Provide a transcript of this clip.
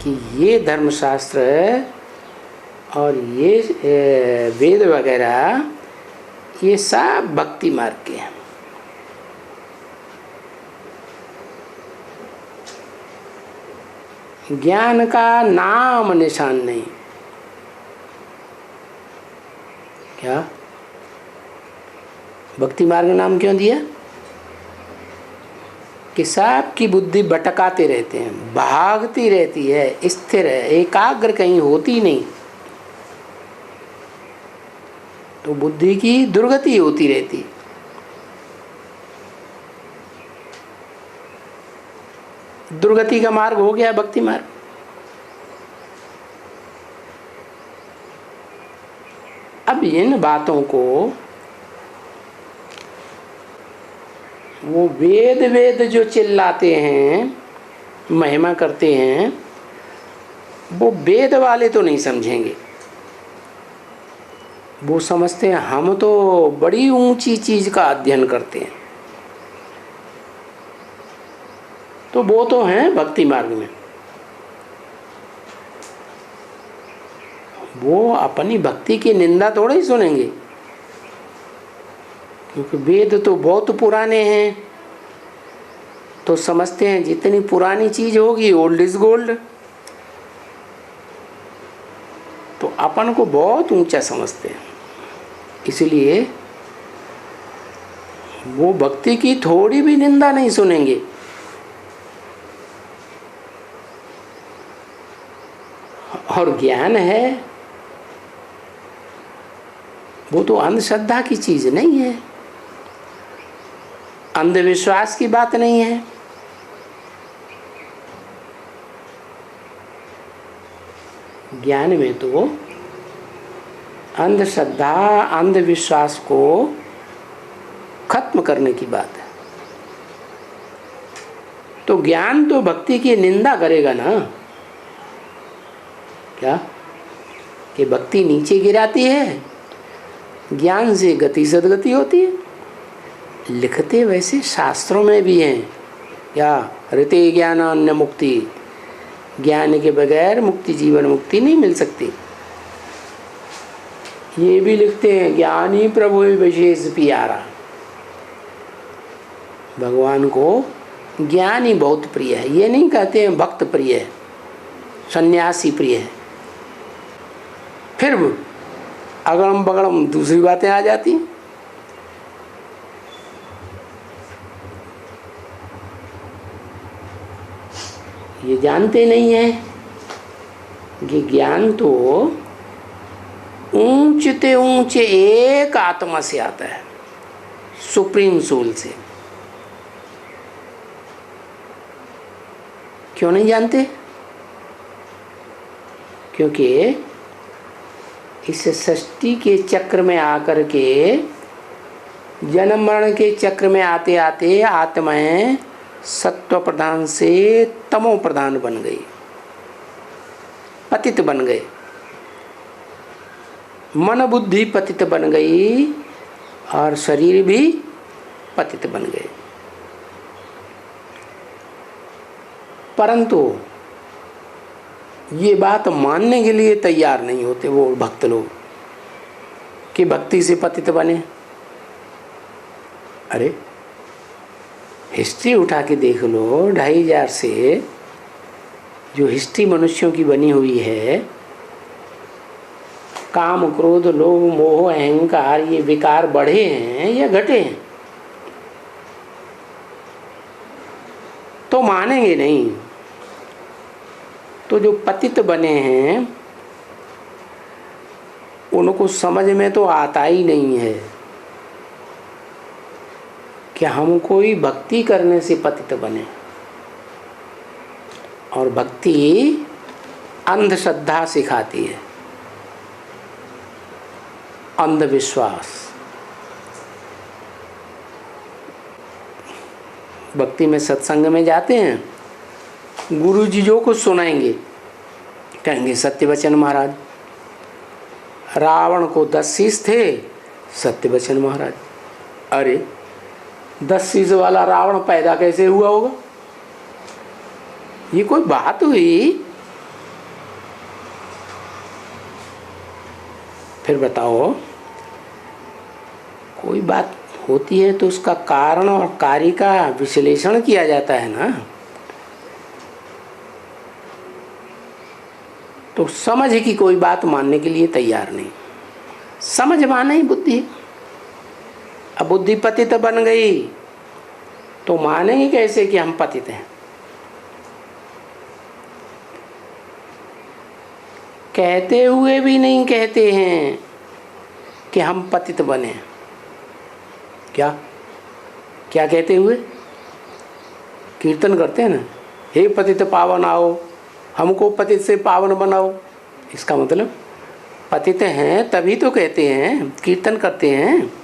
कि ये धर्मशास्त्र और ये वेद वगैरह ये सब भक्ति मार्ग के हैं। ज्ञान का नाम निशान नहीं। क्या भक्ति मार्ग नाम क्यों दिया? कि सब की बुद्धि भटकाते रहते हैं, भागती रहती है, स्थिर है, एकाग्र कहीं होती नहीं, तो बुद्धि की दुर्गति होती रहती। दुर्गति का मार्ग हो गया भक्ति मार्ग। अब इन बातों को वो वेद जो चिल्लाते हैं, महिमा करते हैं, वो वेद वाले तो नहीं समझेंगे। वो समझते हैं हम तो बड़ी ऊंची चीज का अध्ययन करते हैं। तो वो तो हैं भक्ति मार्ग में, वो अपनी भक्ति की निंदा थोड़ा ही सुनेंगे, क्योंकि वेद तो बहुत पुराने हैं। तो समझते हैं जितनी पुरानी चीज होगी ओल्ड इज गोल्ड। तो अपन को बहुत ऊंचा समझते हैं, इसलिए वो भक्ति की थोड़ी भी निंदा नहीं सुनेंगे। और ज्ञान है वो तो अंधश्रद्धा की चीज नहीं है, अंधविश्वास की बात नहीं है। ज्ञान में तो अंधश्रद्धा अंधविश्वास को खत्म करने की बात है। तो ज्ञान तो भक्ति की निंदा करेगा ना। क्या कि भक्ति नीचे गिराती है, ज्ञान से गति सदगति होती है। लिखते वैसे शास्त्रों में भी हैं, या ऋते ज्ञान अन्य मुक्ति, ज्ञान के बगैर मुक्ति जीवन मुक्ति नहीं मिल सकती। ये भी लिखते हैं ज्ञानी प्रभु विशेष प्यारा। भगवान को ज्ञानी बहुत प्रिय है, ये नहीं कहते हैं भक्त प्रिय है, सन्यासी प्रिय है। फिर अगड़म बगड़म दूसरी बातें आ जाती हैं। ये जानते नहीं है कि ज्ञान तो ऊंचते ऊंचे एक आत्मा से आता है, सुप्रीम सोल से। क्यों नहीं जानते? क्योंकि इस सृष्टि के चक्र में आकर के, जन्म मरण के चक्र में आते आते आत्माएं सत्व प्रधान से तमो प्रधान बन गई, पतित बन गए, मन बुद्धि पतित बन गई और शरीर भी पतित बन गए। परंतु ये बात मानने के लिए तैयार नहीं होते वो भक्त लोग कि भक्ति से पतित बने। अरे हिस्ट्री उठा के देख लो, 2500 से जो हिस्ट्री मनुष्यों की बनी हुई है, काम क्रोध लोभ मोह अहंकार ये विकार बढ़े हैं या घटे हैं? तो मानेंगे नहीं। तो जो पतित बने हैं उनको समझ में तो आता ही नहीं है कि हम कोई भक्ति करने से पतित बने। और भक्ति अंधश्रद्धा सिखाती है, अंधविश्वास। भक्ति में सत्संग में जाते हैं, गुरु जी जो कुछ सुनाएंगे कहेंगे सत्यवचन महाराज। रावण को 10 शीश थे, सत्यवचन महाराज। अरे 10 शीश वाला रावण पैदा कैसे हुआ होगा? ये कोई बात हुई? फिर बताओ, कोई बात होती है तो उसका कारण और कार्य का विश्लेषण किया जाता है ना। तो समझ की कोई बात मानने के लिए तैयार नहीं, समझ माने ही बुद्धि। अब बुद्धि पतित बन गई तो मानेंगे कैसे कि हम पतित हैं? कहते हुए भी नहीं कहते हैं कि हम पतित बने। क्या क्या कहते हुए? कीर्तन करते हैं ना, हे पतित पावन आओ, हमको पतित से पावन बनाओ। इसका मतलब पतित हैं तभी तो कहते हैं, कीर्तन करते हैं।